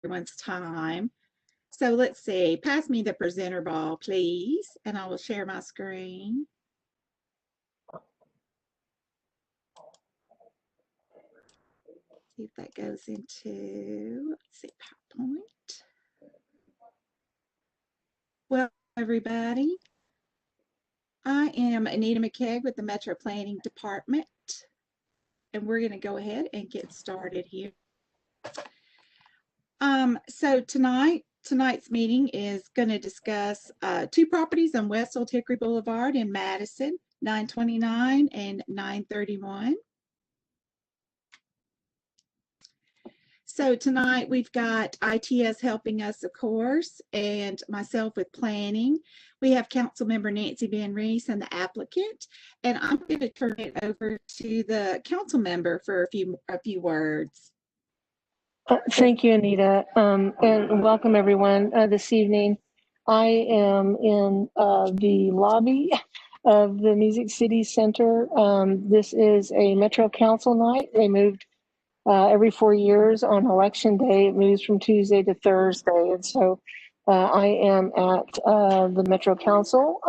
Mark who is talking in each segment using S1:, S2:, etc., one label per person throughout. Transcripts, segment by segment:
S1: everyone's time. So let's see, pass me the presenter ball, please, and I will share my screen. See if that goes into, let's see, PowerPoint. Well, everybody, I am Anita McKeag with the Metro Planning Department, and we're going to go ahead and get started here. So tonight's meeting is going to discuss two properties on West Old Hickory Boulevard in Madison, 929 and 931. So tonight we've got ITS helping us, of course, and myself with planning. We have Councilmember Nancy Van Rees and the applicant, and I'm going to turn it over to the council member for a few words.
S2: Thank you, Anita, and welcome everyone this evening. I am in the lobby of the Music City Center. This is a Metro Council night. They moved every 4 years on election day. It moves from Tuesday to Thursday, and so I am at the Metro Council.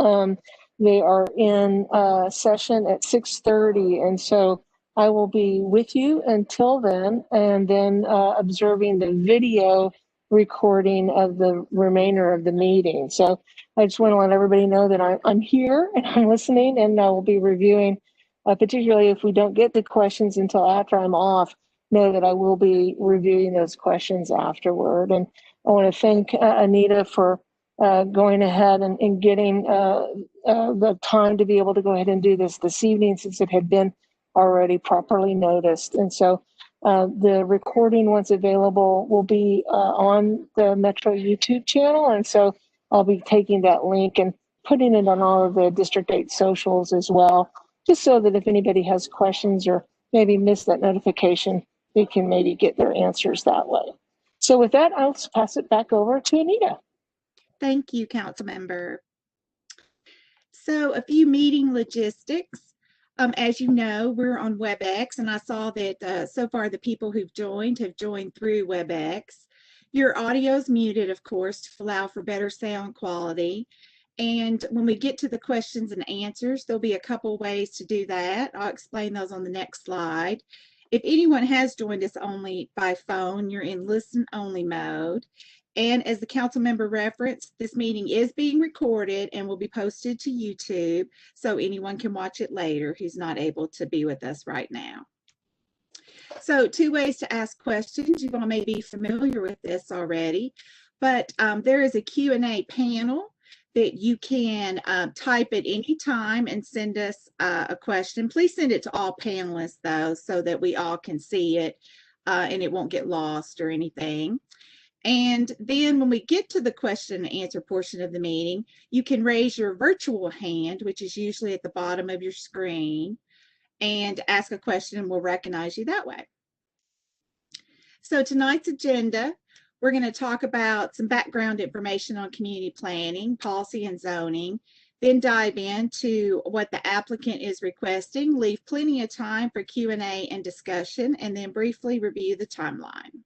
S2: They are in session at 6:30, and so I will be with you until then, and then observing the video recording of the remainder of the meeting. So I just want to let everybody know that I'm here and I'm listening, and I will be reviewing, particularly if we don't get the questions until after I'm off, know that I will be reviewing those questions afterward. And I want to thank Anita for going ahead and getting the time to be able to go ahead and do this evening, since it had been already properly noticed. And so the recording, once available, will be on the Metro YouTube channel. And so I'll be taking that link and putting it on all of the District 8 socials as well, just so that if anybody has questions or maybe missed that notification, they can maybe get their answers that way. So with that, I'll pass it back over to Anita.
S1: Thank you, Council Member. So a few meeting logistics. As you know, we're on WebEx, and I saw that so far the people who've joined have joined through WebEx. Your audio is muted, of course, to allow for better sound quality. And when we get to the questions and answers, there'll be a couple ways to do that. I'll explain those on the next slide. If anyone has joined us only by phone, you're in listen-only mode. And as the council member referenced, this meeting is being recorded and will be posted to YouTube, so anyone can watch it later who's not able to be with us right now. So 2 ways to ask questions. You all may be familiar with this already, but there is a Q&A panel that you can type at any time and send us a question. Please send it to all panelists, though, so that we all can see it and it won't get lost or anything. And then when we get to the question and answer portion of the meeting, you can raise your virtual hand, which is usually at the bottom of your screen, and ask a question, and we'll recognize you that way. So tonight's agenda, we're going to talk about some background information on community planning, policy, and zoning, then dive into what the applicant is requesting, leave plenty of time for Q&A and discussion, and then briefly review the timeline.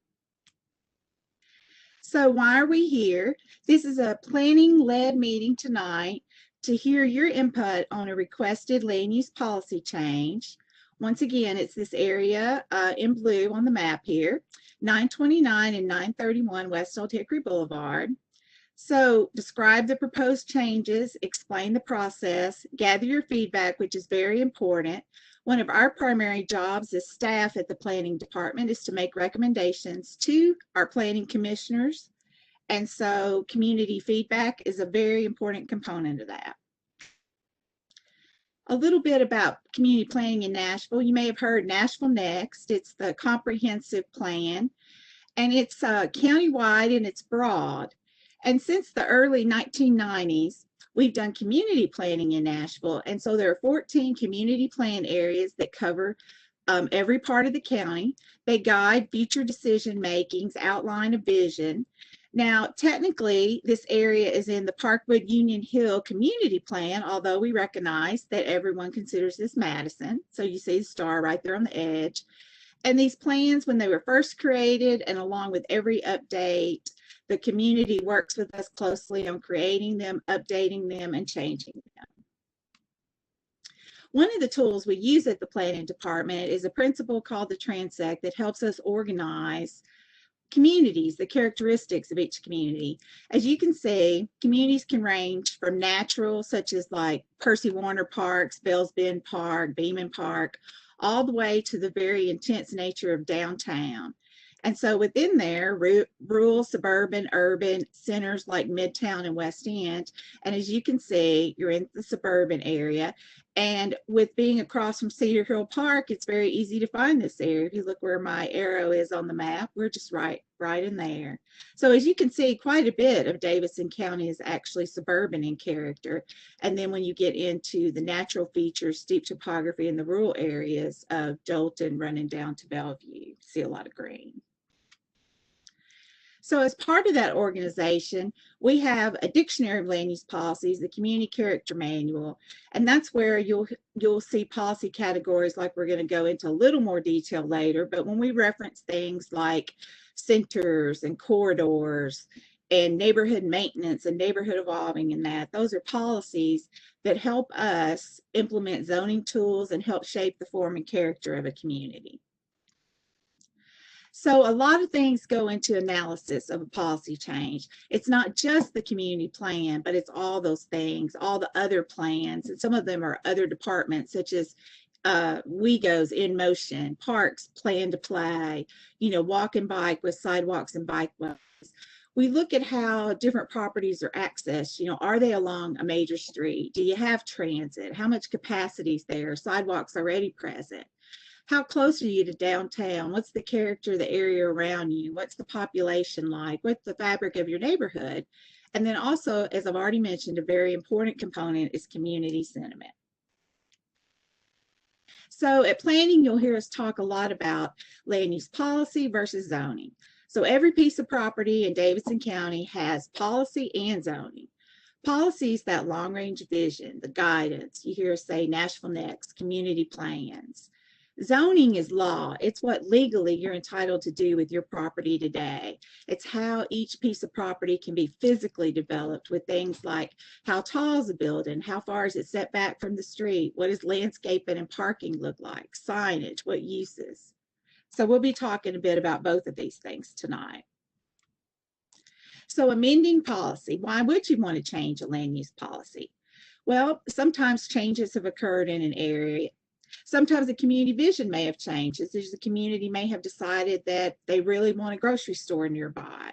S1: So why are we here? This is a planning-led meeting tonight to hear your input on a requested land use policy change. Once again, it's this area in blue on the map here, 929 and 931 West Old Hickory Boulevard. So describe the proposed changes, explain the process, gather your feedback, which is very important. One of our primary jobs as staff at the planning department is to make recommendations to our planning commissioners. And so community feedback is a very important component of that. A little bit about community planning in Nashville. You may have heard Nashville Next. It's the comprehensive plan, and it's countywide and it's broad. And since the early 1990s, we've done community planning in Nashville. And so there are 14 community plan areas that cover every part of the county. They guide future decision makings, outline a vision. Now, technically, this area is in the Parkwood-Union Hill Community Plan, although we recognize that everyone considers this Madison. So you see the star right there on the edge. And these plans, when they were first created and along with every update, the community works with us closely on creating them, updating them, and changing them. One of the tools we use at the planning department is a principle called the Transect that helps us organize communities, the characteristics of each community. As you can see, communities can range from natural, such as like Percy Warner Parks, Bells Bend Park, Beeman Park, all the way to the very intense nature of downtown. And so within there, rural, suburban, urban centers like Midtown and West End. And as you can see, you're in the suburban area. And with being across from Cedar Hill Park, it's very easy to find this area. If you look where my arrow is on the map, we're just right in there. So as you can see, quite a bit of Davidson County is actually suburban in character. And then when you get into the natural features, steep topography in the rural areas of Jolton running down to Bellevue, you see a lot of green. So as part of that organization, we have a dictionary of land use policies, the community character manual, and that's where you'll see policy categories like we're going to go into a little more detail later. But when we reference things like centers and corridors and neighborhood maintenance and neighborhood evolving and that, those are policies that help us implement zoning tools and help shape the form and character of a community. So a lot of things go into analysis of a policy change. It's not just the community plan, but it's all those things, all the other plans, and some of them are other departments such as WeGo's In Motion, Parks, Plan to Play, walk and bike with sidewalks and bike ways. We look at how different properties are accessed. Are they along a major street? Do you have transit? How much capacity is there? Sidewalks already present? How close are you to downtown? What's the character of the area around you? What's the population like? What's the fabric of your neighborhood? And then also, as I've already mentioned, a very important component is community sentiment. So at planning, you'll hear us talk a lot about land use policy versus zoning. So every piece of property in Davidson County has policy and zoning. Policy is that long-range vision, the guidance. You hear us say Nashville Next, community plans. Zoning is law. It's what legally you're entitled to do with your property today. It's how each piece of property can be physically developed with things like how tall is a building, how far is it set back from the street, what does landscaping and parking look like, signage, what uses. So we'll be talking a bit about both of these things tonight. So amending policy, why would you want to change a land use policy? Well, sometimes changes have occurred in an area. Sometimes the community vision may have changed. The community may have decided that they really want a grocery store nearby.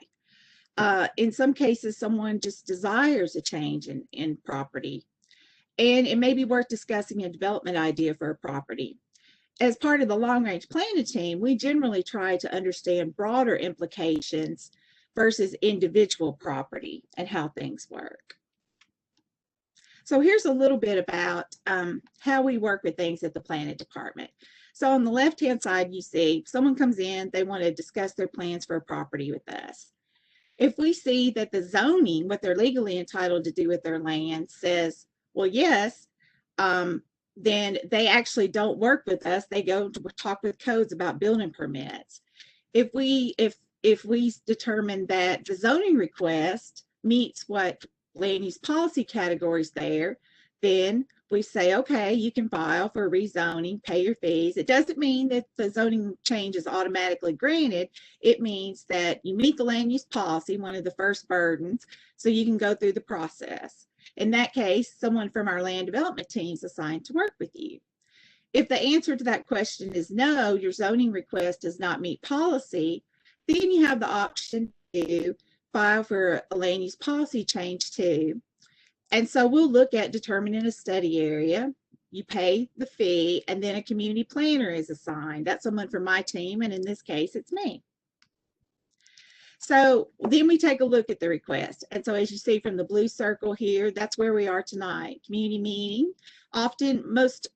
S1: In some cases, someone just desires a change in property. And it may be worth discussing a development idea for a property. As part of the long-range planning team, we generally try to understand broader implications versus individual property and how things work. So here's a little bit about how we work with things at the planning department. So on the left-hand side, you see someone comes in, they want to discuss their plans for a property with us. If we see that the zoning, what they're legally entitled to do with their land says, well, yes, then they actually don't work with us. They go to talk with codes about building permits. If we determine that the zoning request meets what land use policy categories there, then we say, okay, you can file for rezoning, pay your fees. It doesn't mean that the zoning change is automatically granted. It means that you meet the land use policy, one of the first burdens, so you can go through the process. In that case, someone from our land development team is assigned to work with you. If the answer to that question is no, your zoning request does not meet policy, then you have the option to file for a land use policy change too. And so we'll look at determining a study area. You pay the fee, and then a community planner is assigned. That's someone from my team, and in this case, it's me. So then we take a look at the request. And so as you see from the blue circle here, that's where we are tonight. Community meeting. Often, most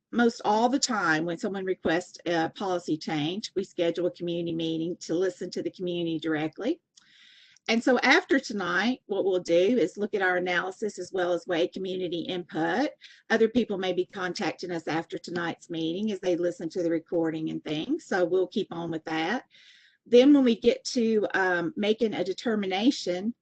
S1: all the time, when someone requests a policy change, we schedule a community meeting to listen to the community directly. And so after tonight, what we'll do is look at our analysis as well as weigh community input. Other people may be contacting us after tonight's meeting as they listen to the recording and things. So we'll keep on with that. Then when we get to making a determination,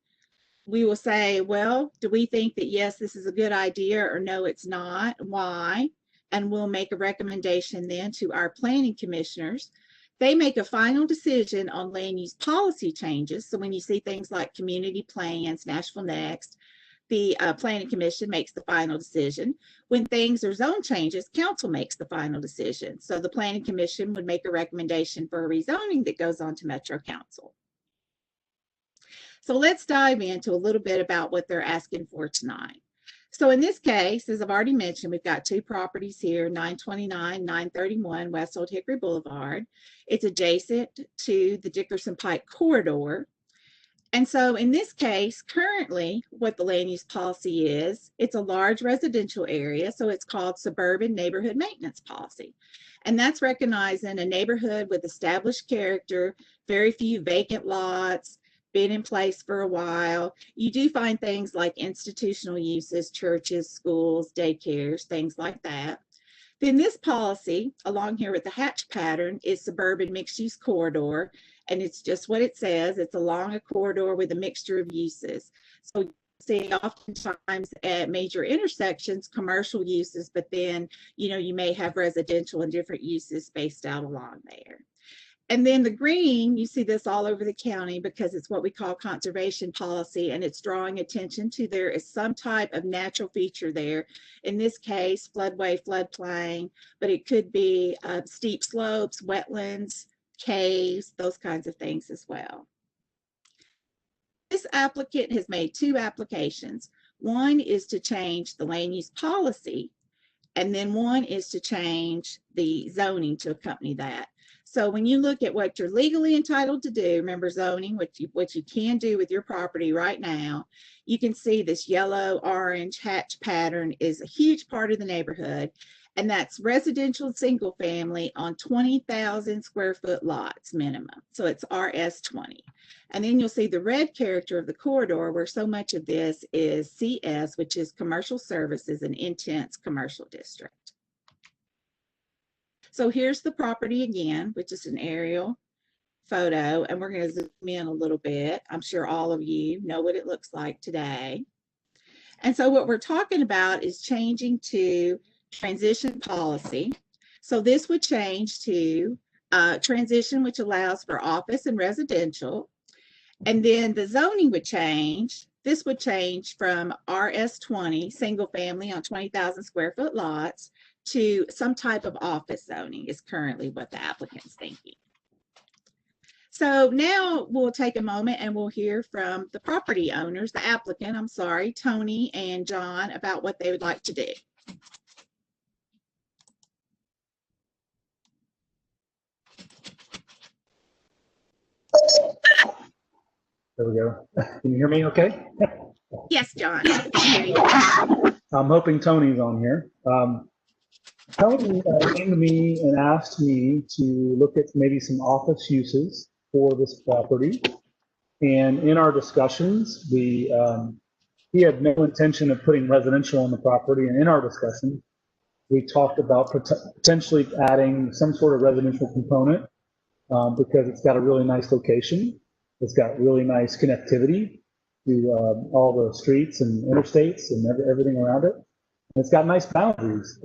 S1: we will say, well, do we think that yes, this is a good idea, or no, it's not? Why? And we'll make a recommendation then to our planning commissioners. They make a final decision on land use policy changes. So when you see things like community plans, Nashville Next, the planning commission makes the final decision. When things are zone changes, council makes the final decision. So the planning commission would make a recommendation for a rezoning that goes on to Metro Council. So let's dive into a little bit about what they're asking for tonight. So in this case, as I've already mentioned, we've got two properties here, 929, 931 West Old Hickory Boulevard. It's adjacent to the Dickerson Pike corridor. And so in this case, currently what the land use policy is, it's a large residential area. So it's called Suburban Neighborhood Maintenance Policy. And that's recognizing a neighborhood with established character, very few vacant lots, been in place for a while. You do find things like institutional uses, churches, schools, daycares, things like that. Then this policy, along here with the hatch pattern, is suburban mixed-use corridor, and it's just what it says. It's along a corridor with a mixture of uses. So you see oftentimes at major intersections, commercial uses, but then, you may have residential and different uses spaced out along there. And then the green, you see this all over the county because it's what we call conservation policy, and it's drawing attention to there is some type of natural feature there. In this case, floodway, floodplain, but it could be steep slopes, wetlands, caves, those kinds of things as well. This applicant has made two applications. One is to change the land use policy, and then one is to change the zoning to accompany that. So when you look at what you're legally entitled to do, remember zoning, what you can do with your property right now, you can see this yellow, orange hatch pattern is a huge part of the neighborhood. And that's residential single family on 20,000 square foot lots minimum. So it's RS20. And then you'll see the red character of the corridor where so much of this is CS, which is commercial services and intense commercial district. So here's the property again, which is an aerial photo, and we're going to zoom in a little bit. I'm sure all of you know what it looks like today. And so what we're talking about is changing to transition policy. So this would change to transition, which allows for office and residential. And then the zoning would change. This would change from RS20, single family on 20,000 square foot lots, to some type of office zoning is currently what the applicant's thinking. So now we'll take a moment and we'll hear from the property owners, the applicant, I'm sorry, Tony and John, about what they would like to do.
S3: There we go. Can you hear me okay?
S1: Yes, John. I can hear you.
S3: I'm hoping Tony's on here. Tony came to me and asked me to look at maybe some office uses for this property. And in our discussions, he had no intention of putting residential on the property. And in our discussion, we talked about potentially adding some sort of residential component because it's got a really nice location. It's got really nice connectivity to all the streets and interstates and everything around it. And it's got nice boundaries.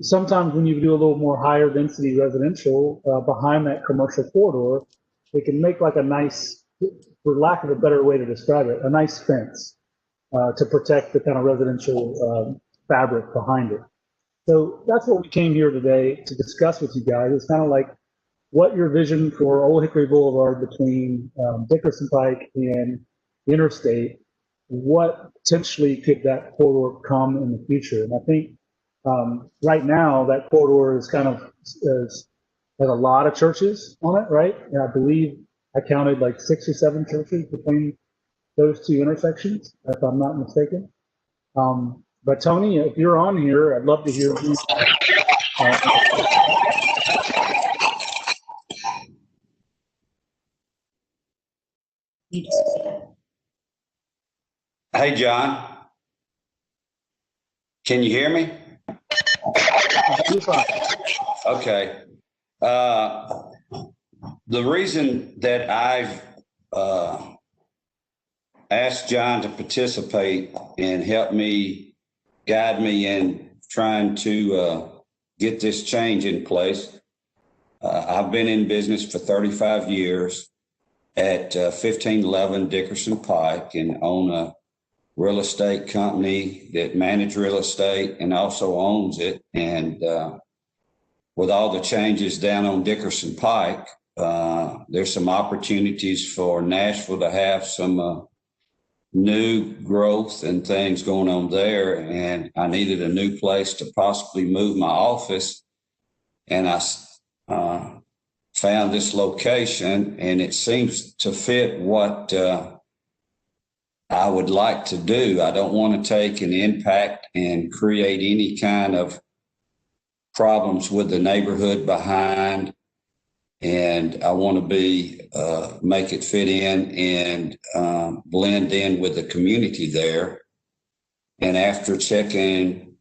S3: Sometimes when you do a little more higher density residential behind that commercial corridor, it can make like a nice, for lack of a better way to describe it, a nice fence to protect the kind of residential fabric behind it. So that's what we came here today to discuss with you guys. It's kind of like what your vision for Old Hickory Boulevard between Dickerson Pike and the interstate, what potentially could that corridor come in the future? And I think right now that corridor is kind of has a lot of churches on it, right? And I believe I counted like 6 or 7 churches between those two intersections, if I'm not mistaken. But Tony, if you're on here, I'd love to hear you. I,
S4: Hey, John. Can you hear me? Okay. The reason that I've asked John to participate and help me, guide me in trying to get this change in place. I've been in business for 35 years at 1511 Dickerson Pike and own a real estate company that manages real estate and also owns it. And with all the changes down on Dickerson Pike, there's some opportunities for Nashville to have some new growth and things going on there. And I needed a new place to possibly move my office. And I found this location, and it seems to fit what I would like to do. I don't want to take an impact and create any kind of problems with the neighborhood behind. And I want to make it fit in and blend in with the community there. And after checking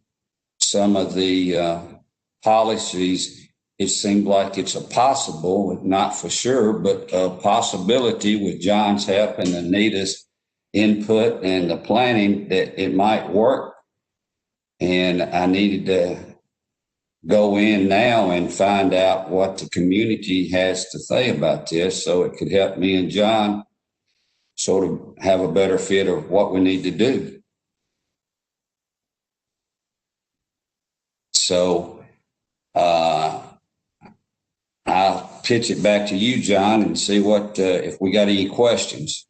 S4: some of the policies, it seemed like it's a possible, not for sure, but a possibility with John's help and Anita's input and the planning that it might work. And I needed to go in now and find out what the community has to say about this so it could help me and John sort of have a better fit of what we need to do. So I'll pitch it back to you, John, and see what if we got any questions.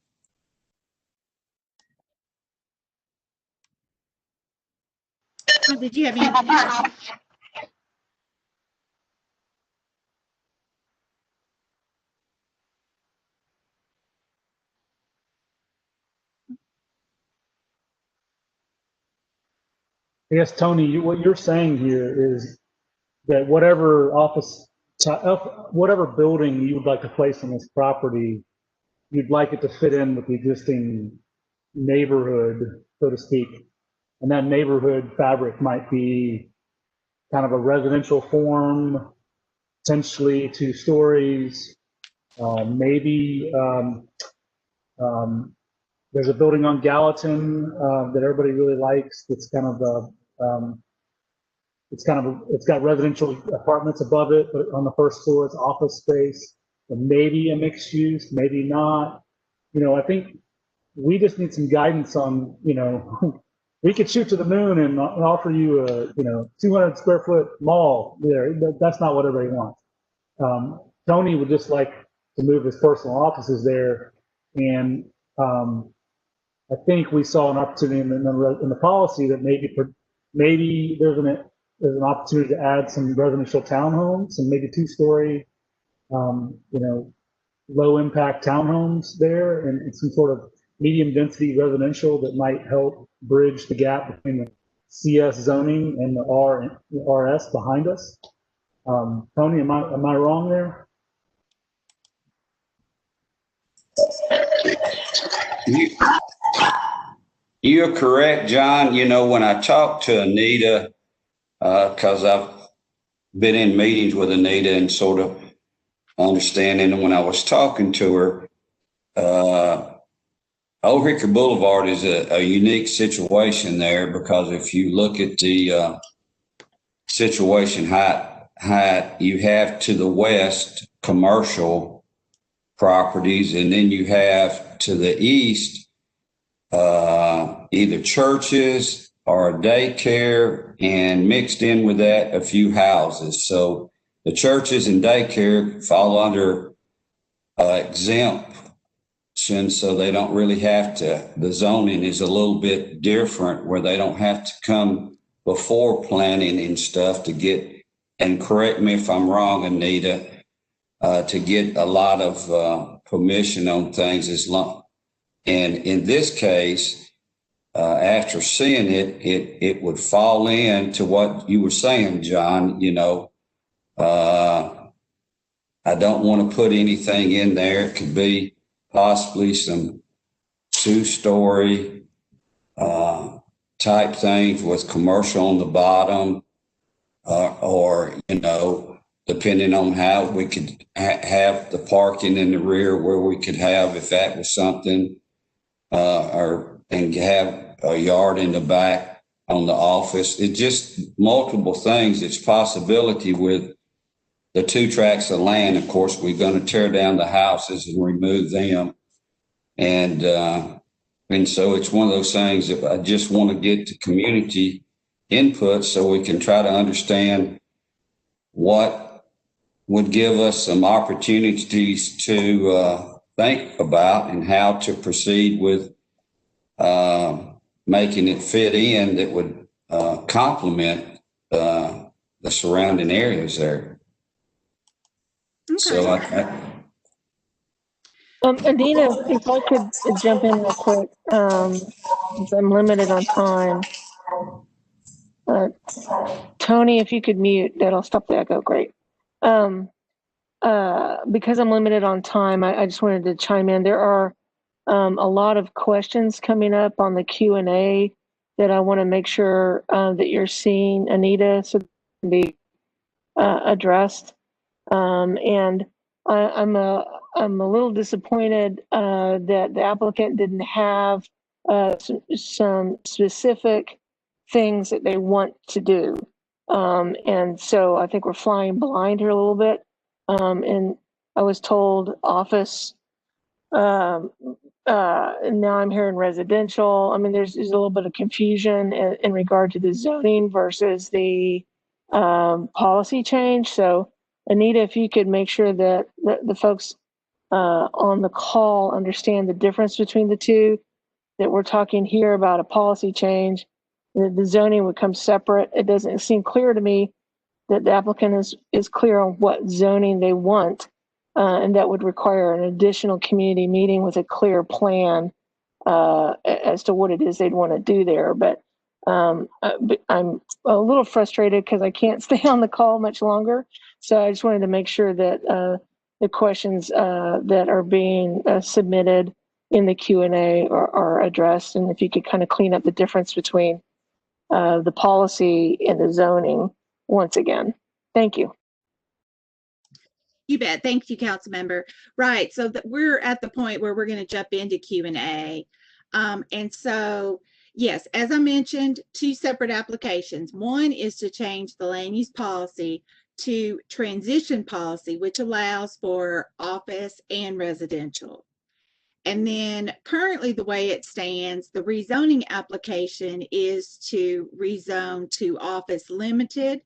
S1: Did you have any?
S3: I guess, Tony, what you're saying here is that whatever whatever building you would like to place on this property, you'd like it to fit in with the existing neighborhood, so to speak. And that neighborhood fabric might be kind of a residential form, potentially 2 stories, maybe there's a building on Gallatin that everybody really likes. That's kind of it's got residential apartments above it, but on the first floor it's office space. And maybe a mixed use, maybe not. You know, I think we just need some guidance on, you know, we could shoot to the moon and offer you a, 200 square foot mall there. That's not what everybody wants. Tony would just like to move his personal offices there. And I think we saw an opportunity in the policy that maybe there's an opportunity to add some residential townhomes and maybe 2-story, low impact townhomes there and some sort of medium density residential that might help bridge the gap between the CS zoning and the RS behind us. Tony, am I wrong there?
S4: You're correct, John. You know, when I talked to Anita, because I've been in meetings with Anita and sort of understanding, when I was talking to her, Old Rickett Boulevard is a unique situation there, because if you look at the situation height, you have to the west commercial properties, and then you have to the east either churches or a daycare, and mixed in with that a few houses. So the churches and daycare fall under exemption, so they don't really have to. The zoning is a little bit different, where they don't have to come before planning and stuff to get, and correct me if I'm wrong, Anita, to get a lot of permission on things as long. And in this case, after seeing it would fall into what you were saying, John. You know, I don't want to put anything in there. It could be possibly some two-story type things with commercial on the bottom, or, you know, depending on how we could have the parking in the rear where we could have, if that was something, and have a yard in the back on the office. It's just multiple things. It's possibility with the 2 tracts of land. Of course, we're going to tear down the houses and remove them. And so it's one of those things that I just want to get to community input so we can try to understand what would give us some opportunities to think about and how to proceed with making it fit in that would complement the surrounding areas there.
S1: Okay.
S4: So
S2: Adina, if I could jump in real quick, since I'm limited on time. Tony, if you could mute, that'll stop the echo. Great. Because I'm limited on time, I just wanted to chime in. There are a lot of questions coming up on the Q&A that I want to make sure that you're seeing, Anita, so they can be addressed. And I'm a little disappointed that the applicant didn't have some specific things that they want to do. And so I think we're flying blind here a little bit. And I was told office, and now I'm hearing residential. I mean, there's a little bit of confusion in regard to the zoning versus the policy change. So Anita, if you could make sure that the folks on the call understand the difference between the two, that we're talking here about a policy change, the zoning would come separate. It doesn't seem clear to me that the applicant is clear on what zoning they want, and that would require an additional community meeting with a clear plan as to what it is they'd want to do there. But I'm a little frustrated because I can't stay on the call much longer. So I just wanted to make sure that the questions that are being submitted in the Q&A are addressed. And if you could kind of clean up the difference between the policy and the zoning once again. Thank you.
S1: You bet. Thank you, council member. Right. So we're at the point where we're going to jump into Q&A. And so, yes, as I mentioned, 2 separate applications. One is to change the land use policy to transition policy, which allows for office and residential. And then currently the way it stands, the rezoning application is to rezone to office limited.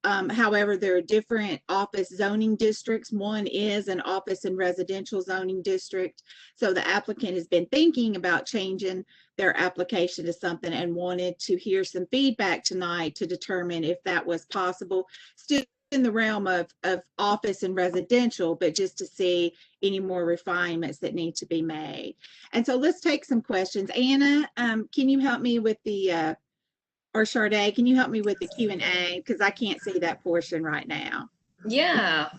S1: However, there are different office zoning districts. One is an office and residential zoning district. So the applicant has been thinking about changing their application to something and wanted to hear some feedback tonight to determine if that was possible. Still in the realm of office and residential, but just to see any more refinements that need to be made. And so let's take some questions. Anna, can you help me with the or Sade, can you help me with the Q&A? Because I can't see that portion right now.
S5: Yeah,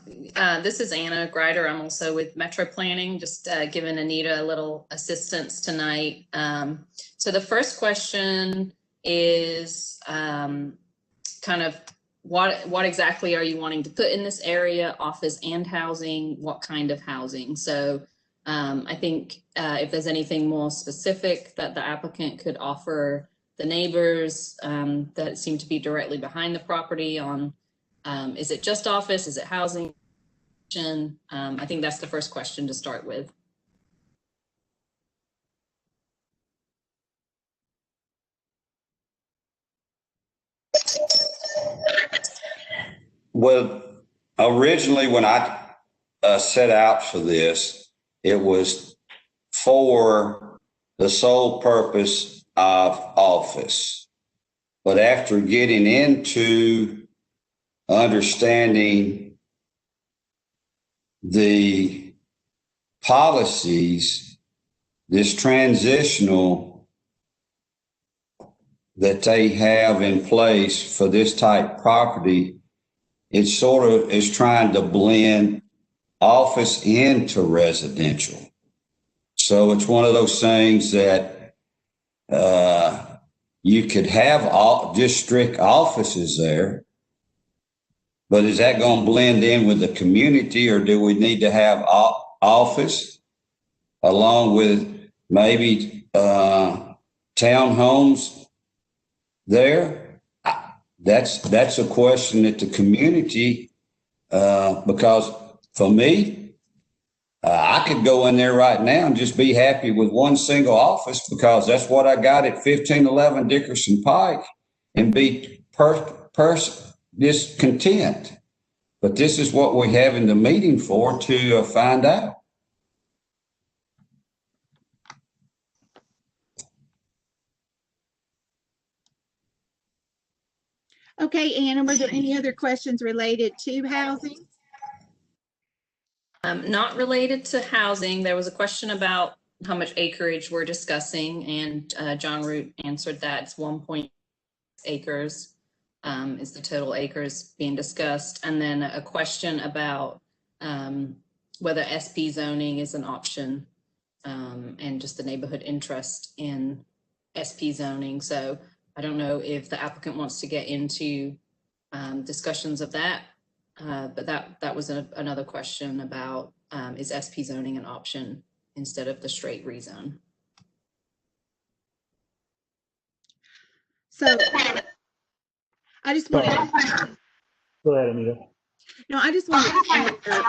S5: this is Anna Greider. I'm also with Metro Planning, just giving Anita a little assistance tonight. So the first question is kind of what exactly are you wanting to put in this area, office and housing? What kind of housing? So I think if there's anything more specific that the applicant could offer the neighbors that seem to be directly behind the property on, is it just office? Is it housing? I think that's the first question to start with.
S4: Well, originally when I set out for this, it was for the sole purpose of office. But after getting into understanding the policies, this transitional that they have in place for this type property, it sort of is trying to blend office into residential. So it's one of those things that you could have just strict offices there, but is that going to blend in with the community, or do we need to have office along with maybe townhomes there? That's a question that the community, because for me, I could go in there right now and just be happy with one single office because that's what I got at 1511 Dickerson Pike and be discontent. But this is what we're having the meeting for, to find out.
S1: Okay, Anna, were there any other questions related to housing?
S5: Not related to housing. There was a question about how much acreage we're discussing, and John Root answered that. It's 1.6 acres is the total acres being discussed. And then a question about whether SP zoning is an option and just the neighborhood interest in SP zoning. So I don't know if the applicant wants to get into discussions of that. But that was another question about is SP zoning an option instead of the straight rezone?
S1: So I just wanted
S3: Go ahead, Anita.
S1: I just wanted to say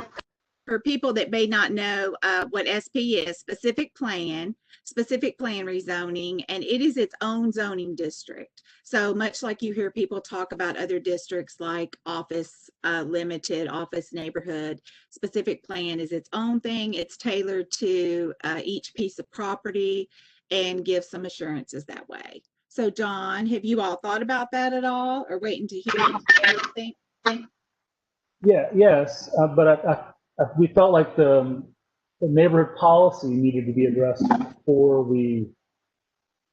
S1: for people that may not know what SP is, specific plan rezoning, and it is its own zoning district. So much like you hear people talk about other districts like office limited, office neighborhood, specific plan is its own thing. It's tailored to each piece of property and gives some assurances that way. So John, have you all thought about that at all, or waiting to hear anything?
S3: Yeah, yes, but we felt like the neighborhood policy needed to be addressed before we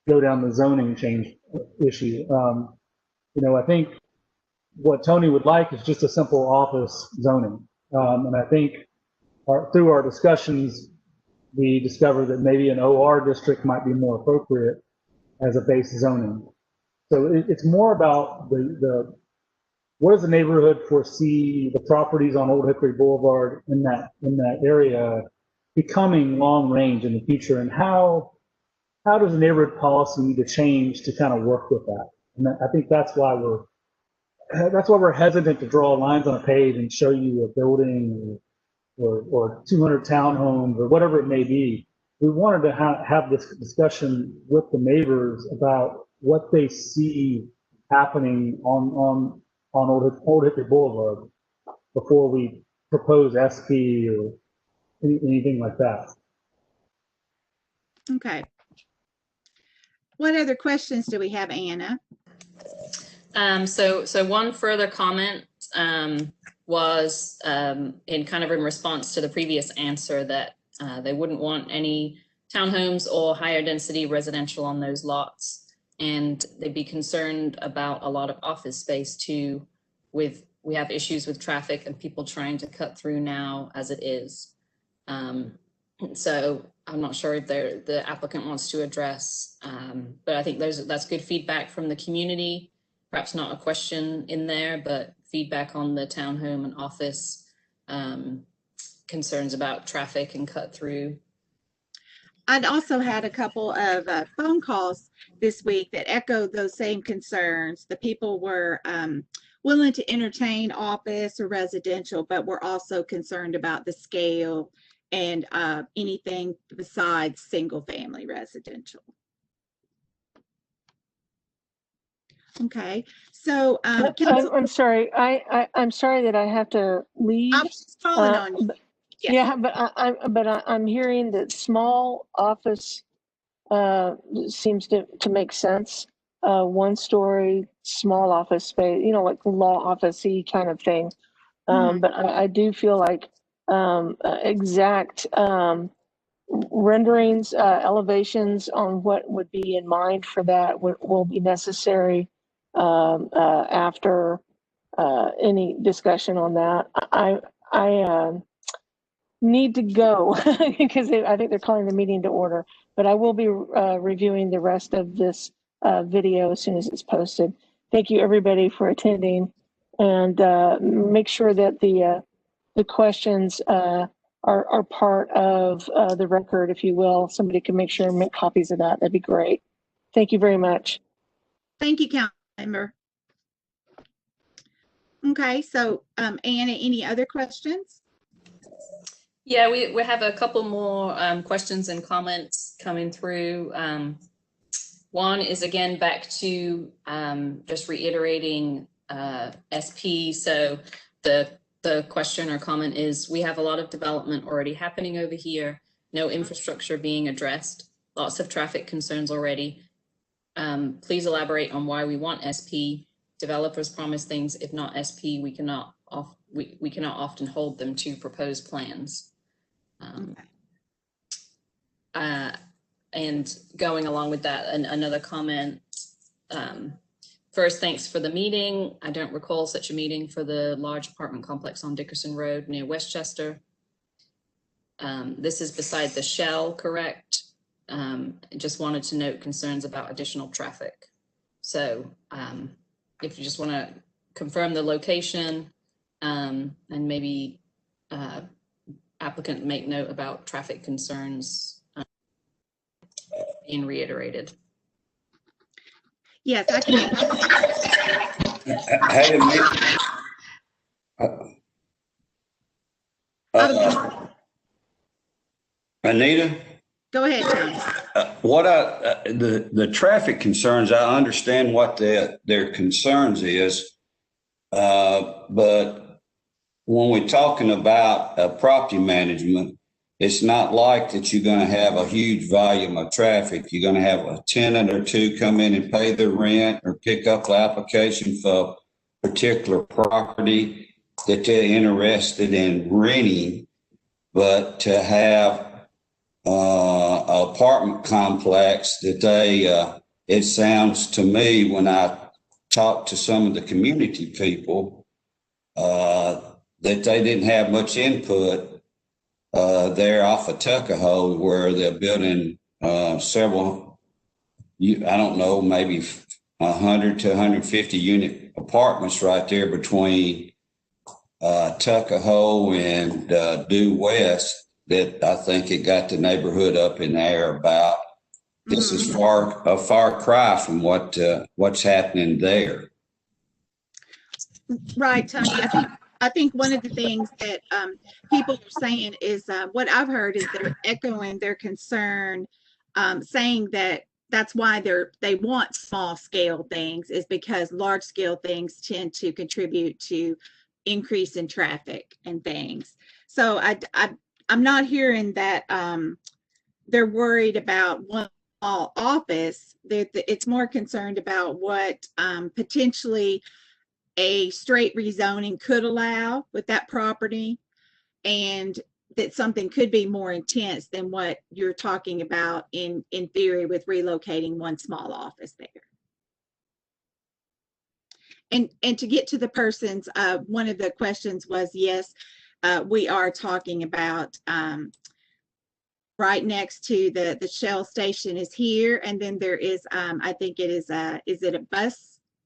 S3: go down the zoning change issue. I think what Tony would like is just a simple office zoning. And I think through our discussions, we discovered that maybe an OR district might be more appropriate as a base zoning. So it's more about what does the neighborhood foresee the properties on Old Hickory Boulevard in that area becoming long range in the future, and how does the neighborhood policy need to change to kind of work with that? And I think that's why we're hesitant to draw lines on a page and show you a building or 200 townhomes or whatever it may be. We wanted to have this discussion with the neighbors about what they see happening on Old Hickory Boulevard before we propose SP or anything like that.
S1: Okay. What other questions do we have, Anna?
S5: So one further comment was in response to the previous answer that they wouldn't want any townhomes or higher density residential on those lots. And they'd be concerned about a lot of office space too. We have issues with traffic and people trying to cut through now as it is. So I'm not sure if the applicant wants to address, but I think that's good feedback from the community. Perhaps not a question in there, but feedback on the townhome and office concerns about traffic and cut through.
S1: I'd also had a couple of phone calls this week that echoed those same concerns. The people were willing to entertain office or residential, but were also concerned about the scale and anything besides single family residential. Okay, so
S2: I'm sorry. I'm sorry that I have to leave.
S1: I was just calling on you.
S2: Yeah, but I'm hearing that small office seems to make sense. 1 story, small office space, like law office-y kind of thing. But I do feel like exact renderings, elevations on what would be in mind for that will be necessary after any discussion on that. need to go because I think they're calling the meeting to order. But I will be reviewing the rest of this video as soon as it's posted. Thank you, everybody, for attending, and make sure that the questions are part of the record, if you will. Somebody can make sure and make copies of that. That'd be great. Thank you very much.
S1: Thank you, Councilmember. Okay, so Anna, any other questions?
S5: Yeah, we have a couple more questions and comments coming through. One is again back to just reiterating SP. So the question or comment is, we have a lot of development already happening over here, no infrastructure being addressed, lots of traffic concerns already. Please elaborate on why we want SP. Developers promise things. If not SP, we cannot often hold them to proposed plans. And going along with that, another comment. First, thanks for the meeting. I don't recall such a meeting for the large apartment complex on Dickerson Road near Westchester. This is beside the Shell, correct? Just wanted to note concerns about additional traffic. So if you just want to confirm the location and maybe applicant make note about traffic concerns being reiterated.
S1: Yes, I can.
S4: Hey, Anita?
S1: Go ahead, Tony.
S4: The traffic concerns, I understand what their concerns is, but when we're talking about property management, it's not like that you're going to have a huge volume of traffic. You're going to have a tenant or two come in and pay their rent or pick up the application for a particular property that they're interested in renting, but to have an apartment complex that it sounds to me when I talk to some of the community people that they didn't have much input there off of Tuckahoe, where they're building several, I don't know, maybe 100 to 150 unit apartments right there between Tuckahoe and Due West, that I think it got the neighborhood up in the air about. This is a far cry from what's happening there.
S1: Right, Tony. I think one of the things that people are saying is what I've heard is they're echoing their concern, saying that that's why they want small scale things, is because large scale things tend to contribute to increase in traffic and things. So I'm not hearing that they're worried about one small office. It's more concerned about what potentially a straight rezoning could allow with that property, and that something could be more intense than what you're talking about in theory with relocating one small office there. And to get to the person's, one of the questions was, yes, we are talking about right next to the Shell station is here, and then there is, I think it is it a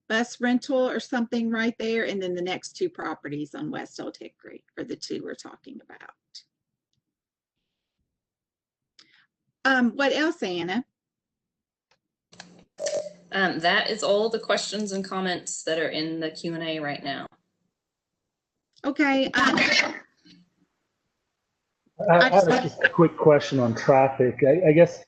S1: bus rental or something right there, and then the next two properties on West Old Hickory are the two we're talking about. What else, Anna?
S5: That is all the questions and comments that are in the Q&A right now.
S1: Okay.
S3: I have just a quick question on traffic. I guess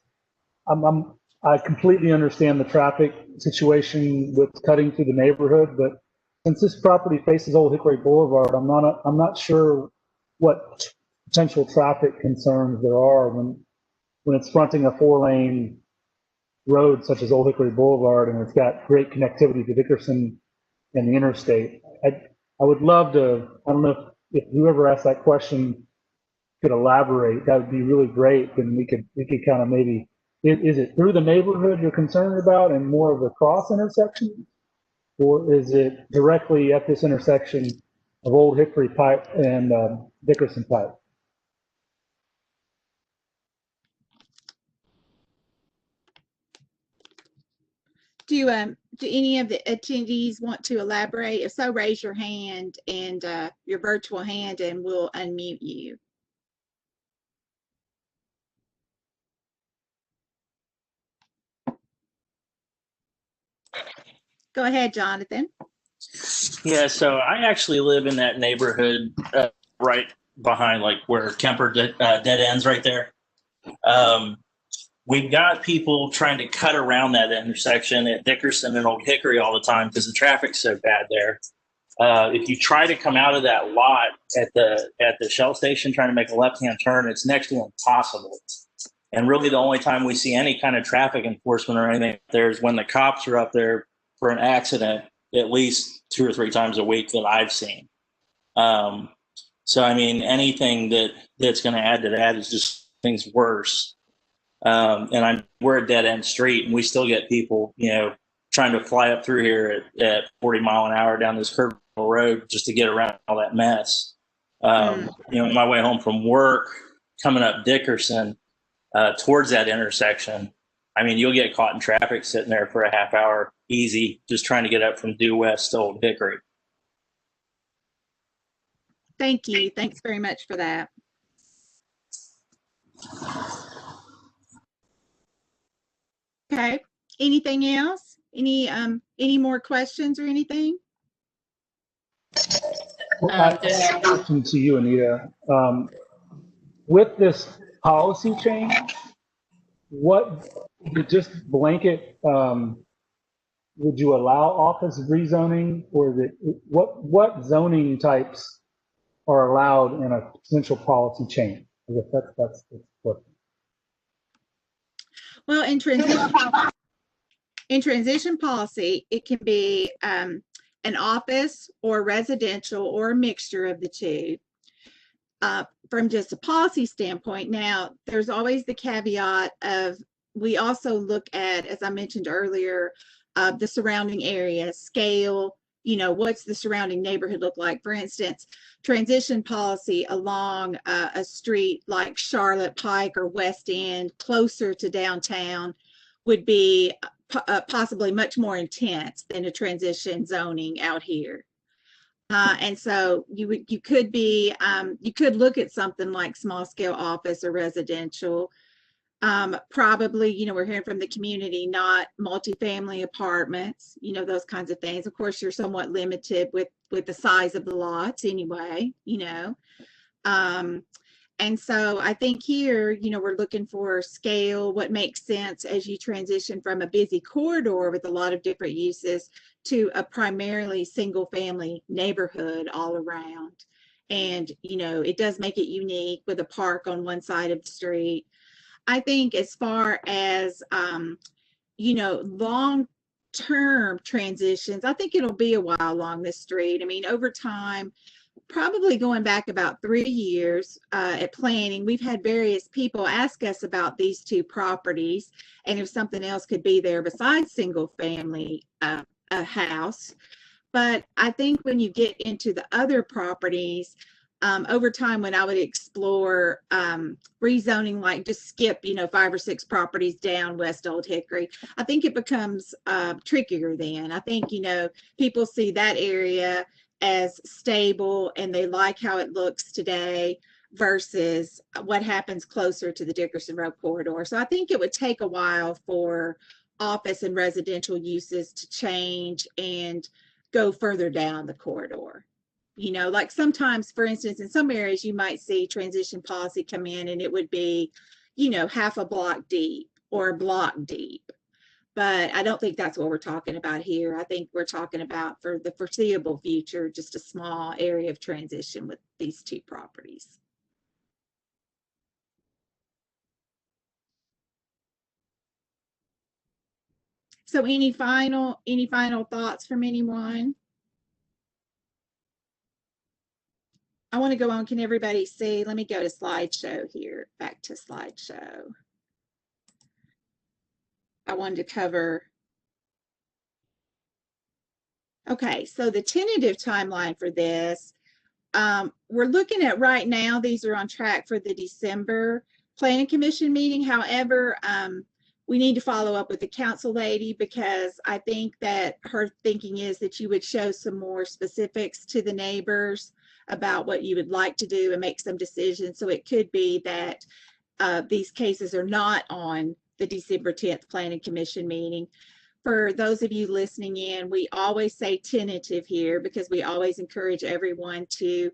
S3: I completely understand the traffic situation with cutting through the neighborhood, but since this property faces Old Hickory Boulevard, I'm not sure what potential traffic concerns there are when it's fronting a 4-lane road such as Old Hickory Boulevard, and it's got great connectivity to Dickerson and the interstate. I would love to, I don't know if whoever asked that question could elaborate. That would be really great. Then we could kind of maybe, is it through the neighborhood you're concerned about and more of the cross intersection? Or is it directly at this intersection of Old Hickory Pike and Dickerson Pike?
S1: Do any of the attendees want to elaborate? If so, raise your hand and your virtual hand, and we'll unmute you. Go ahead, Jonathan.
S6: Yeah, so I actually live in that neighborhood right behind like where Kemper dead ends right there. We've got people trying to cut around that intersection at Dickerson and Old Hickory all the time because the traffic's so bad there. If you try to come out of that lot at the Shell station trying to make a left-hand turn, it's next to impossible. And really the only time we see any kind of traffic enforcement or anything there is when the cops are up there for an accident at least 2 or 3 times a week that I've seen. So, I mean, anything that's going to add to that is just things worse. And we're a dead end street and we still get people, trying to fly up through here at 40 mile an hour down this curved road just to get around all that mess. On my way home from work, coming up Dickerson towards that intersection, I mean, you'll get caught in traffic sitting there for a half hour easy, just trying to get up from due west to Old Hickory.
S1: Thank you. Thanks very much for that. Okay. Anything else? Any more questions or anything?
S3: Well, I have a question to you, Anita. With this policy change, what just blanket, would you allow office rezoning, or is it what zoning types are allowed in a potential policy change? I guess that's the question.
S1: Well, in transition policy, it can be an office or residential or a mixture of the two. From just a policy standpoint, now there's always the caveat of we also look at, as I mentioned earlier, the surrounding area, scale, what's the surrounding neighborhood look like? For instance, transition policy along a street like Charlotte Pike or West End, closer to downtown, would be possibly much more intense than a transition zoning out here. And so you could look at something like small scale office or residential. Probably, we're hearing from the community, not multifamily apartments, those kinds of things. Of course, you're somewhat limited with the size of the lots anyway, and so I think here, we're looking for scale, what makes sense as you transition from a busy corridor with a lot of different uses to a primarily single family neighborhood all around. And, it does make it unique with a park on one side of the street. I think as far as, long-term transitions, I think it'll be a while along this street. I mean, over time, probably going back about 3 years at planning, we've had various people ask us about these two properties and if something else could be there besides single family a house. But I think when you get into the other properties, over time, when I would explore rezoning, like just skip, 5 or 6 properties down West Old Hickory, I think it becomes trickier then. I think, people see that area as stable and they like how it looks today versus what happens closer to the Dickerson Road corridor. So I think it would take a while for office and residential uses to change and go further down the corridor. Like sometimes, for instance, in some areas you might see transition policy come in and it would be, half a block deep or a block deep. But I don't think that's what we're talking about here. I think we're talking about, for the foreseeable future, just a small area of transition with these two properties. So any final thoughts from anyone? I want to go on. Can everybody see? Let me go to slideshow here. Back to slideshow. I wanted to cover. Okay, so the tentative timeline for this, we're looking at right now, these are on track for the December Planning Commission meeting. However, we need to follow up with the council lady, because I think that her thinking is that you would show some more specifics to the neighbors about what you would like to do and make some decisions. So it could be that these cases are not on the December 10th Planning Commission meeting. For those of you listening in, we always say tentative here because we always encourage everyone to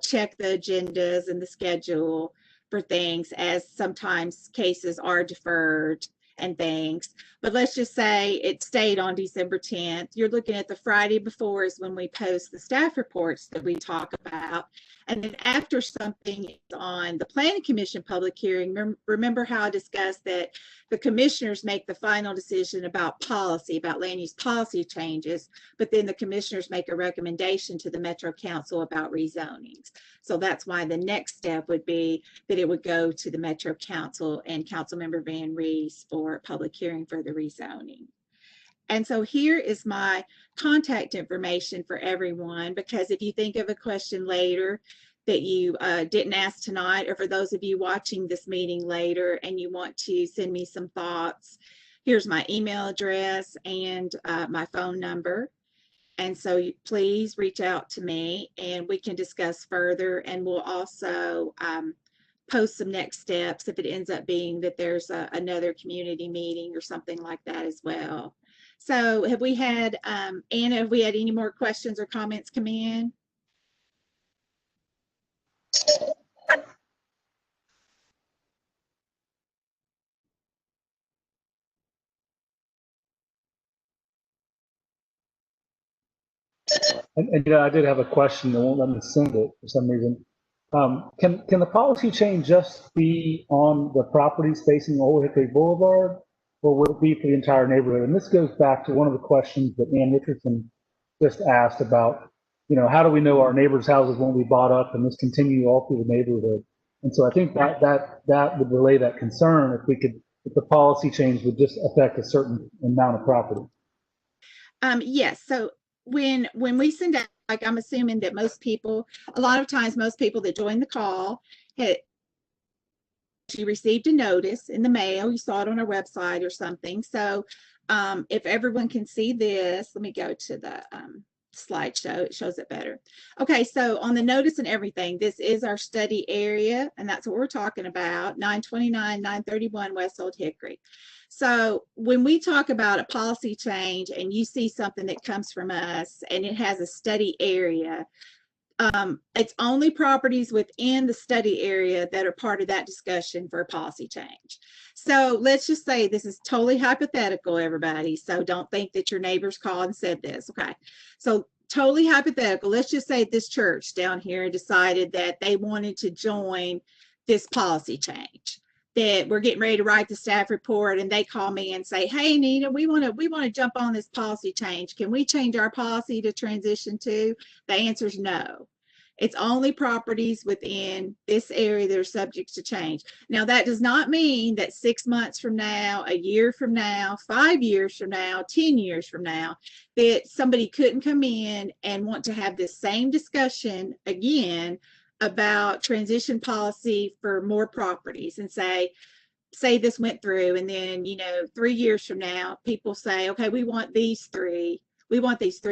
S1: check the agendas and the schedule for things, as sometimes cases are deferred and things. But let's just say it stayed on December 10th. You're looking at the Friday before is when we post the staff reports that we talk about. And then after something is on the Planning Commission public hearing, remember how I discussed that the commissioners make the final decision about policy, about land use policy changes, but then the commissioners make a recommendation to the Metro Council about rezonings. So that's why the next step would be that it would go to the Metro Council and Councilmember Van Rees for public hearing for the rezoning. And so here is my contact information for everyone, because if you think of a question later that you didn't ask tonight, or for those of you watching this meeting later and you want to send me some thoughts, here's my email address and my phone number. And so please reach out to me and we can discuss further. And we'll also post some next steps if it ends up being that there's another community meeting or something like that as well. So have we had, Anna, have we had any more questions or comments come in?
S3: And I did have a question. They won't let me send it for some reason. Can the policy change just be on the properties facing Old Hickory Boulevard, or will it be for the entire neighborhood? And this goes back to one of the questions that Ann Richardson just asked about, how do we know our neighbors' houses won't be bought up and this continue all through the neighborhood? And so I think that would relay that concern if the policy change would just affect a certain amount of property.
S1: Yes. So when we send out, like, I'm assuming that a lot of times, most people that join the call you received a notice in the mail, you saw it on our website or something. So if everyone can see this, let me go to the slideshow, it shows it better. Okay, so on the notice and everything, this is our study area, and that's what we're talking about, 929, 931 West Old Hickory. So when we talk about a policy change and you see something that comes from us and it has a study area, it's only properties within the study area that are part of that discussion for a policy change. So let's just say this is totally hypothetical, everybody. So don't think that your neighbors called and said this. Okay. So totally hypothetical. Let's just say this church down here decided that they wanted to join this policy change, that we're getting ready to write the staff report, and they call me and say, hey, Nita, we want to jump on this policy change. Can we change our policy to transition to? The answer is no. It's only properties within this area that are subject to change. Now, that does not mean that 6 months from now, a year from now, 5 years from now, 10 years from now, that somebody couldn't come in and want to have this same discussion again about transition policy for more properties, and say this went through, and then 3 years from now people say, okay, we want these three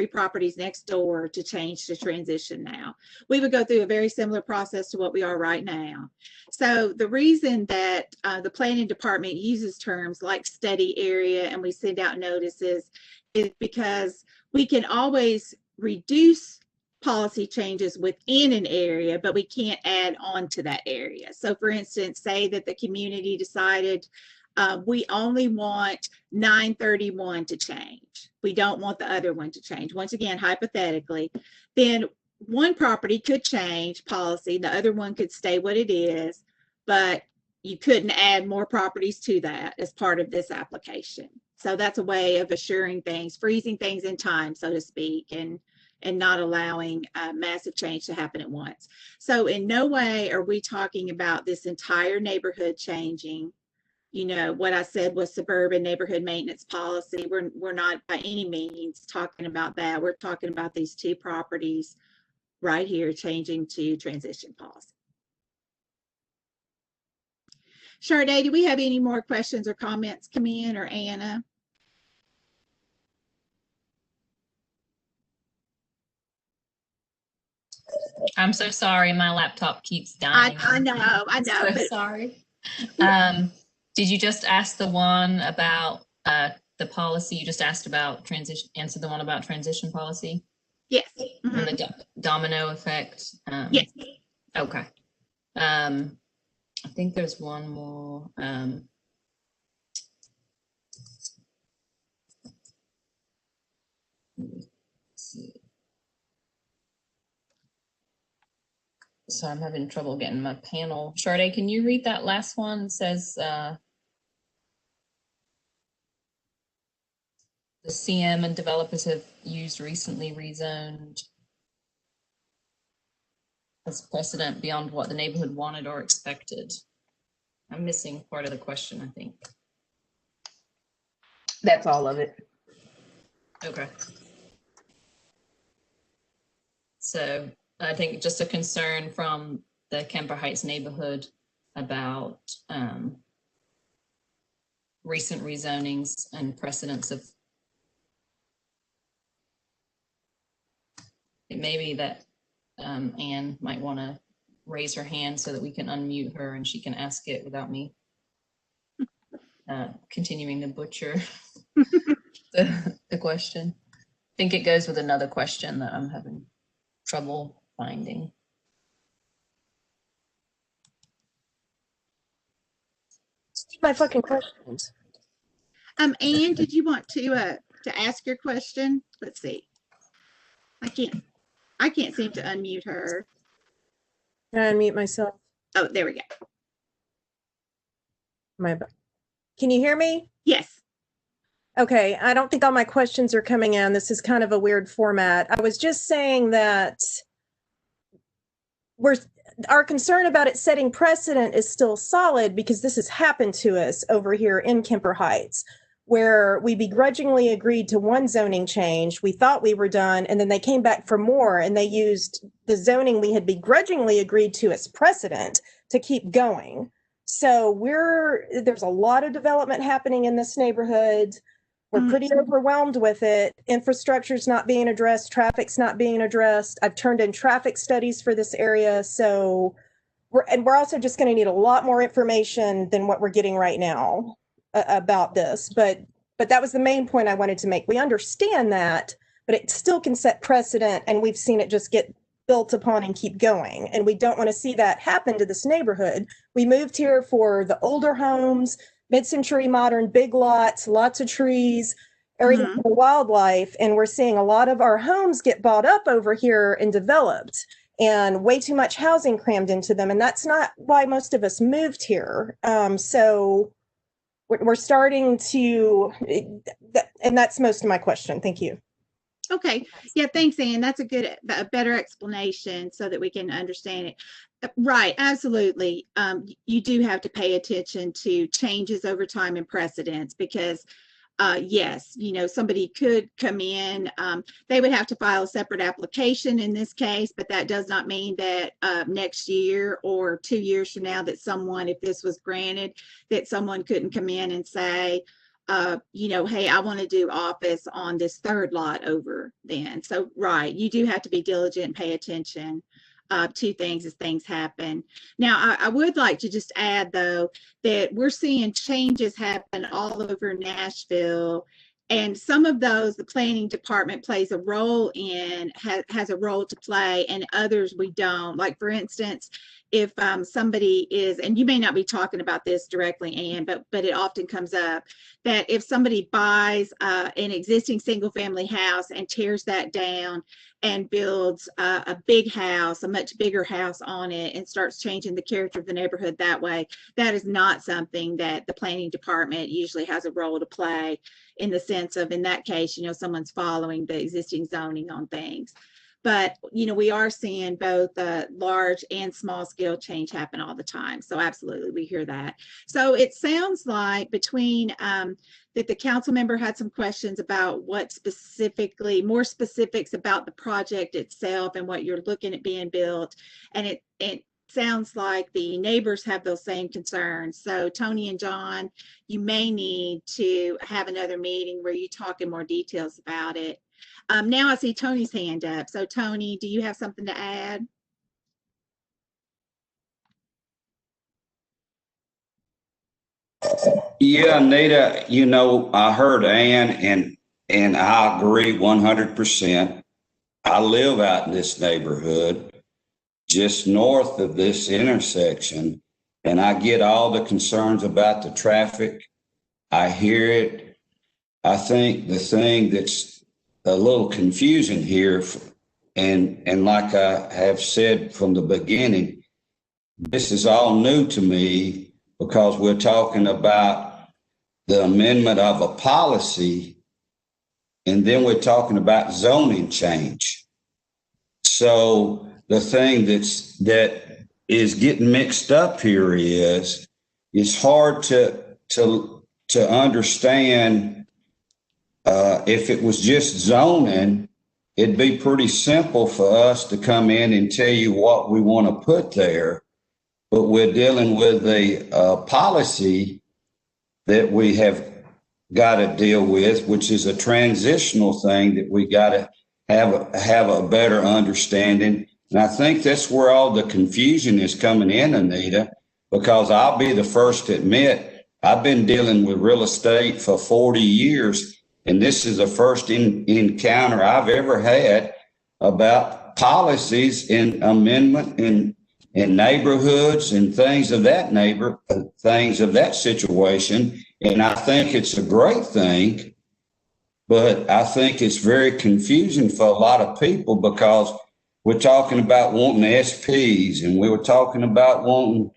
S1: properties next door to change to transition now. We would go through a very similar process to what we are right now. So the reason that the planning department uses terms like study area and we send out notices is because we can always reduce policy changes within an area, but we can't add on to that area. So for instance, say that the community decided we only want 931 to change. We don't want the other one to change. Once again, hypothetically, then one property could change policy, the other one could stay what it is, but you couldn't add more properties to that as part of this application. So that's a way of assuring things, freezing things in time, so to speak, and not allowing massive change to happen at once. So in no way are we talking about this entire neighborhood changing. What I said was suburban neighborhood maintenance policy. We're not by any means talking about that. We're talking about these two properties right here changing to transition policy. Sade, do we have any more questions or comments come in, or Anna?
S5: I'm so sorry. My laptop keeps dying.
S1: I know.
S5: So
S1: But
S5: sorry. Did you just ask the one about the policy? You just asked about transition, answered the one about transition policy
S1: yes.
S5: and the domino effect?
S1: Yes.
S5: Okay. I think there's one more. Let's see. So I'm having trouble getting my panel. Sade, can you read that last one? It says the CM and developers have used recently rezoned as precedent beyond what the neighborhood wanted or expected. I'm missing part of the question, I think.
S7: That's all of it.
S5: Okay. So I think just a concern from the Kemper Heights neighborhood about recent rezonings and precedents of it may be that Anne might want to raise her hand so that we can unmute her and she can ask it without me continuing to butcher the question. I think it goes with another question that I'm having trouble finding.
S7: My fucking questions.
S1: Anne, did you want to ask your question? Let's see. I can't seem to unmute her.
S7: Can I unmute myself?
S1: Oh, there we go.
S7: Can you hear me?
S1: Yes.
S7: Okay, I don't think all my questions are coming in. This is kind of a weird format. I was just saying that our concern about it setting precedent is still solid because this has happened to us over here in Kemper Heights, where we begrudgingly agreed to one zoning change. We thought we were done, and then they came back for more, and they used the zoning we had begrudgingly agreed to as precedent to keep going. So there's a lot of development happening in this neighborhood. We're pretty overwhelmed with it. Infrastructure's not being addressed. Traffic's not being addressed. I've turned in traffic studies for this area. So we're also just going to need a lot more information than what we're getting right now about this. But that was the main point I wanted to make. We understand that, but it still can set precedent, and we've seen it just get built upon and keep going. And we don't want to see that happen to this neighborhood. We moved here for the older homes, mid-century modern, big lots, lots of trees, area for wildlife, and we're seeing a lot of our homes get bought up over here and developed, and way too much housing crammed into them, and that's not why most of us moved here. So we're starting to, and that's most of my question. Thank you.
S1: Okay. Yeah, thanks, Anne. That's a better explanation so that we can understand it. Right, absolutely. You do have to pay attention to changes over time and precedents because, yes, somebody could come in. They would have to file a separate application in this case, but that does not mean that next year or 2 years from now that someone, if this was granted, that someone couldn't come in and say, hey, I want to do office on this third lot over then. So, right, you do have to be diligent and pay attention to things as things happen. Now, I would like to just add, though, that we're seeing changes happen all over Nashville. And some of those, the planning department plays a role in, has a role to play, and others we don't. Like, for instance, if somebody is, and you may not be talking about this directly, Anne, but it often comes up, that if somebody buys an existing single family house and tears that down and builds a big house, a much bigger house on it, and starts changing the character of the neighborhood that way, that is not something that the planning department usually has a role to play, in the sense of, in that case, someone's following the existing zoning on things. But, we are seeing both large and small scale change happen all the time. So absolutely, we hear that. So it sounds like between that the council member had some questions about what specifically, more specifics about the project itself and what you're looking at being built. And sounds like the neighbors have those same concerns. So Tony and John, you may need to have another meeting where you talk in more details about it. Now I see Tony's hand up. So Tony, do you have something to add?
S4: Yeah, Nita, you know, I heard Ann and I agree 100%. I live out in this neighborhood just north of this intersection, and I get all the concerns about the traffic. I hear it. I think the thing that's a little confusing here, and like I have said from the beginning, this is all new to me because we're talking about the amendment of a policy, and then we're talking about zoning change. So the thing that is getting mixed up here is it's hard to understand. If it was just zoning, it'd be pretty simple for us to come in and tell you what we want to put there. But we're dealing with a policy that we have got to deal with, which is a transitional thing that we got to have a better understanding. And I think that's where all the confusion is coming in, Anita, because I'll be the first to admit, I've been dealing with real estate for 40 years, and this is the first encounter I've ever had about policies and amendment in neighborhoods and things of that situation. And I think it's a great thing, but I think it's very confusing for a lot of people because we're talking about wanting SPs, and we were talking about wanting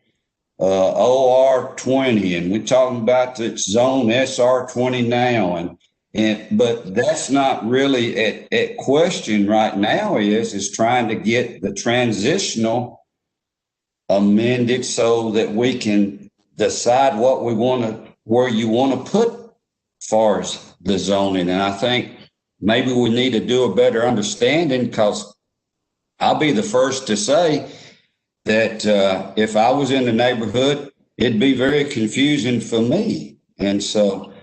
S4: OR 20, and we're talking about the zone SR 20 now, but that's not really at question right now. Is trying to get the transitional amended so that we can decide what we want to, where you want to put as far as the zoning. And I think maybe we need to do a better understanding, because I'll be the first to say that if I was in the neighborhood, it'd be very confusing for me. And so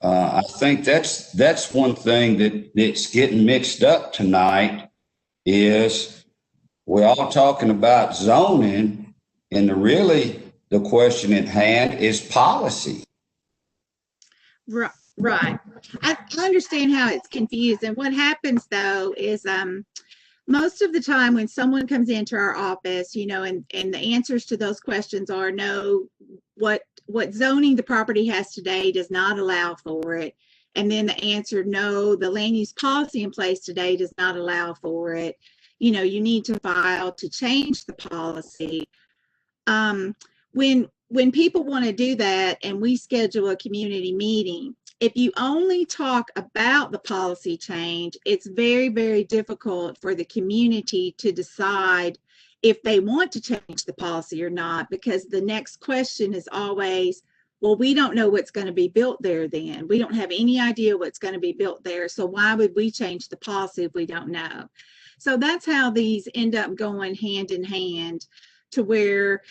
S4: I think that's one thing that's getting mixed up tonight is we're all talking about zoning, and the question at hand is policy.
S1: Right. I understand how it's confusing. What happens though is most of the time when someone comes into our office, you know, and the answers to those questions are no, what zoning the property has today does not allow for it. And then the answer, no, the land use policy in place today does not allow for it. You know, you need to file to change the policy. When people want to do that and we schedule a community meeting, if you only talk about the policy change, it's very, very difficult for the community to decide if they want to change the policy or not, because the next question is always, well, we don't know what's going to be built there then. We don't have any idea what's going to be built there. So why would we change the policy if we don't know? So that's how these end up going hand in hand, to where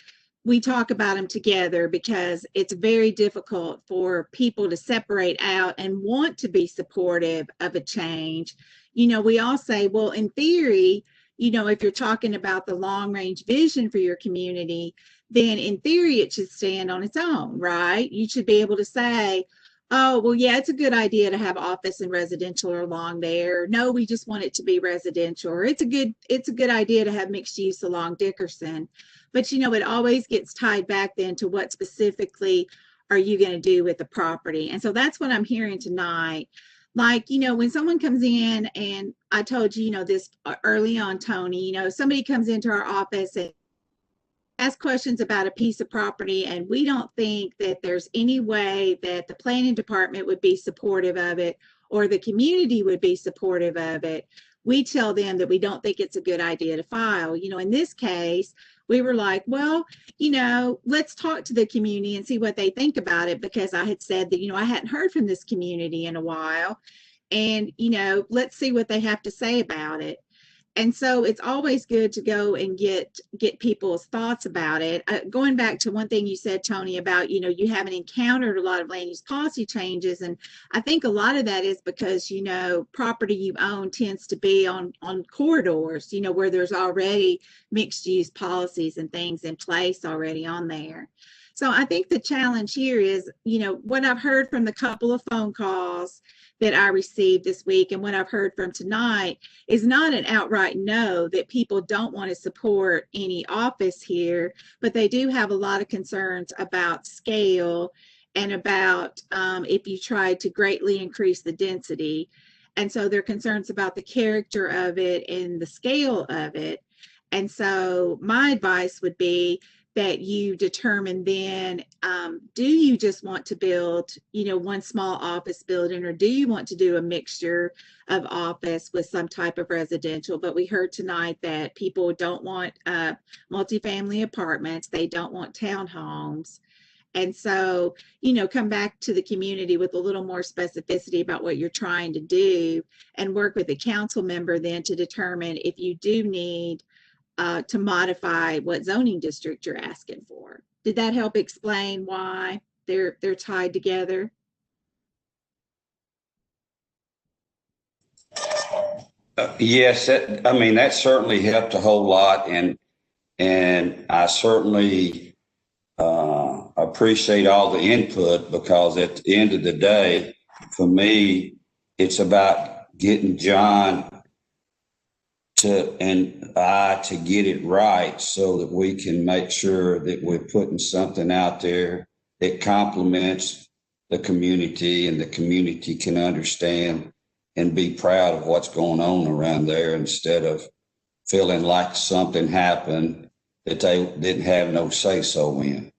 S1: we talk about them together, because it's very difficult for people to separate out and want to be supportive of a change. You know, we all say, well, in theory, you know, if you're talking about the long range vision for your community, then in theory, it should stand on its own, right? You should be able to say, oh, well, yeah, it's a good idea to have office and residential along there. No, we just want it to be residential. Or it's a good idea to have mixed use along Dickerson. But, you know, it always gets tied back then to what specifically are you going to do with the property? And so that's what I'm hearing tonight. Like, you know, when someone comes in, and I told you, you know, this early on, Tony, you know, somebody comes into our office and asks questions about a piece of property, and we don't think that there's any way that the planning department would be supportive of it or the community would be supportive of it, we tell them that we don't think it's a good idea to file. You know, in this case, we were like, well, you know, let's talk to the community and see what they think about it, because I had said that, you know, I hadn't heard from this community in a while, and, you know, let's see what they have to say about it. And so it's always good to go and get people's thoughts about it. Going back to one thing you said, Tony, about, you haven't encountered a lot of land use policy changes. And I think a lot of that is because, property you own tends to be on corridors, where there's already mixed use policies and things in place already on there. So I think the challenge here is, what I've heard from the couple of phone calls that I received this week and what I've heard from tonight is not an outright no that people don't want to support any office here, but they do have a lot of concerns about scale and about if you try to greatly increase the density. And so they're concerns about the character of it and the scale of it. And so my advice would be that you determine then, do you just want to build, one small office building, or do you want to do a mixture of office with some type of residential? But we heard tonight that people don't want multifamily apartments. They don't want townhomes. And so, come back to the community with a little more specificity about what you're trying to do and work with a council member then to determine if you do need to modify what zoning district you're asking for. Did that help explain why they're tied together?
S4: Yes, that certainly helped a whole lot, and I certainly appreciate all the input, because at the end of the day, for me, it's about getting John to get it right, so that we can make sure that we're putting something out there that complements the community, and the community can understand and be proud of what's going on around there, instead of feeling like something happened that they didn't have no say-so in.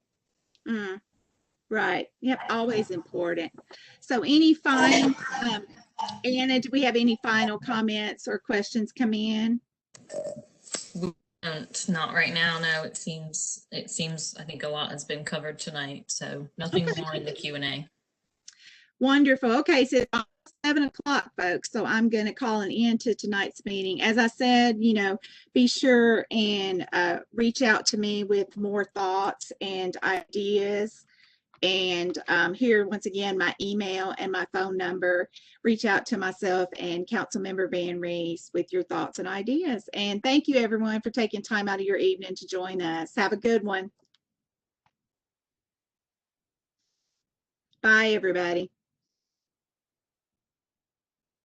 S1: Right. Yep. Always important. So any final, Anna, do we have any final comments or questions come in?
S5: Not right now. No, it seems, I think a lot has been covered tonight. So nothing more in the Q&A.
S1: Wonderful. Okay. So it's 7 o'clock, folks. So I'm going to call an end to tonight's meeting. As I said, be sure and reach out to me with more thoughts and ideas. And here, once again, my email and my phone number. Reach out to myself and Councilmember Van Rees with your thoughts and ideas. And thank you, everyone, for taking time out of your evening to join us. Have a good one. Bye, everybody.